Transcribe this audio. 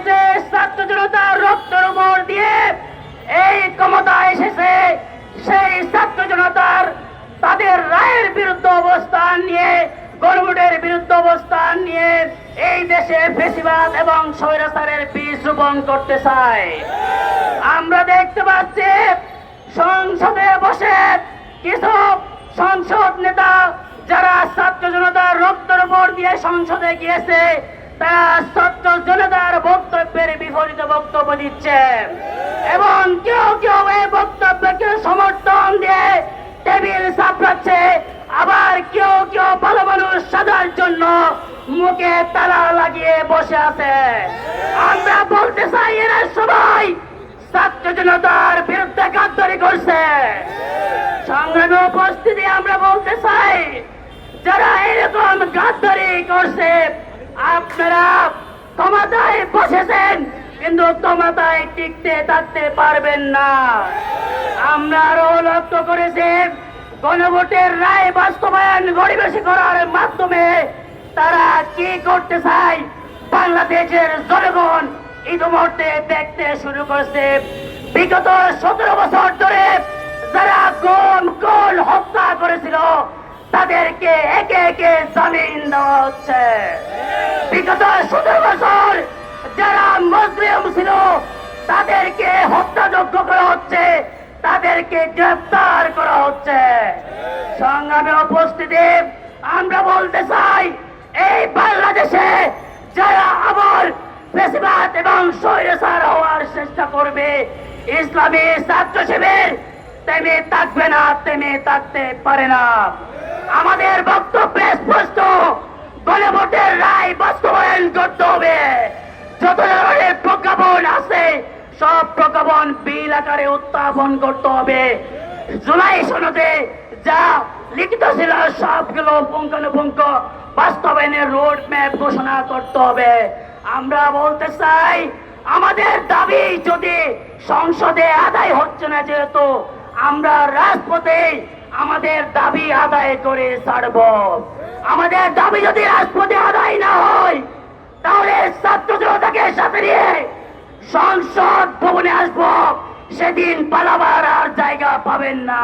যে ছাত্র জনতার রক্তের উপর দিয়ে এই ক্ষমতা এসেছে, সেই ছাত্র জনতার তাদের রায়ের বিরুদ্ধে অবস্থান নিয়ে, গণভোটের বিরুদ্ধে অবস্থান নিয়ে এই দেশে ফ্যাসিবাদ এবং স্বৈরাচারের বীজ রোপণ করতে চায়। আমরা দেখতে পাচ্ছি সংসদে বসে কিছু সংসদ নেতা যারা ছাত্র জনতার রক্তের উপর দিয়ে সংসদে গিয়েছে, তারা ছাত্র জনতার বক্তব্যের বিপরীতে বক্তব্য দিচ্ছে এবং কেউ কেউ এই বক্তব্যকে সমর্থন দিয়ে টেবিল চাপড়াচ্ছে, আবার কেউ কেউ ভালো মানুষ সাজার জন্য মুখে তালা লাগিয়ে বসে আছে। আমরা বলতে চাই এরা সবাই ছাত্র জনতার বিরুদ্ধে গাদ্দারি করছে। সংগ্রামে উপস্থিতি আমরা বলতে চাই, যারা এরকম গাদ্দারি করছে, আপনারা ক্ষমতায় বসেছেন কিন্তু ক্ষমতায় টিকতে থাকতে পারবেন না। আমরা আরো লক্ষ্য করেছি গণভোটের রায় বাস্তবায়ন গরিবেশি করার মাধ্যমে তারা কি করতে চায় বাংলাদেশের জনগণ ইতিমধ্যে দেখতে শুরু করেছে। বিগত 17 বছর ধরে যারা গুম খুন হত্যা করেছিল তাদেরকে একে একে জামিন দেওয়া হচ্ছে। বিগত 17 বছর যারা মুসলিম ছিল তাদেরকে হত্যাযোগ্য করা হচ্ছে, তাদেরকে গ্রেফতার করা হচ্ছে। সংগ্রামে উপস্থিতি আমরা বলতে চাই, এই বাংলাদেশে যারা আবার ফ্যাসিবাদ এবং স্বৈরাচার হওয়ার চেষ্টা করবে, ইসলামী ছাত্র শিবির তেমনি থাকবে না, তেমনি থাকতে পারে না। আমাদের বক্তব্য স্পষ্ট, গণভোটের রায় বাস্তবায়ন করতে হবে। যত ধরনের প্রজ্ঞাপন আছে সব প্রজ্ঞাপন বিল আকারে উত্থাপন করতে হবে। জুলাই সনদে যা লিখিত ছিল সবগুলো পুঙ্খানুপুঙ্খ বাস্তবায়নের রোড ম্যাপ ঘোষণা করতে হবে। আমরা বলতে চাই, আমাদের দাবি যদি সংসদে আদায় হচ্ছে না, যেহেতু আমরা রাজপথে আমাদের দাবি আদায় করে ছাড়ব। আমাদের দাবি যদি রাজপথে আদায় না হয় তাহলে ছাত্র জনতাকে সাথে নিয়ে সংসদ ভবনে আসবো, সেদিন পালাবার আর জায়গা পাবেন না।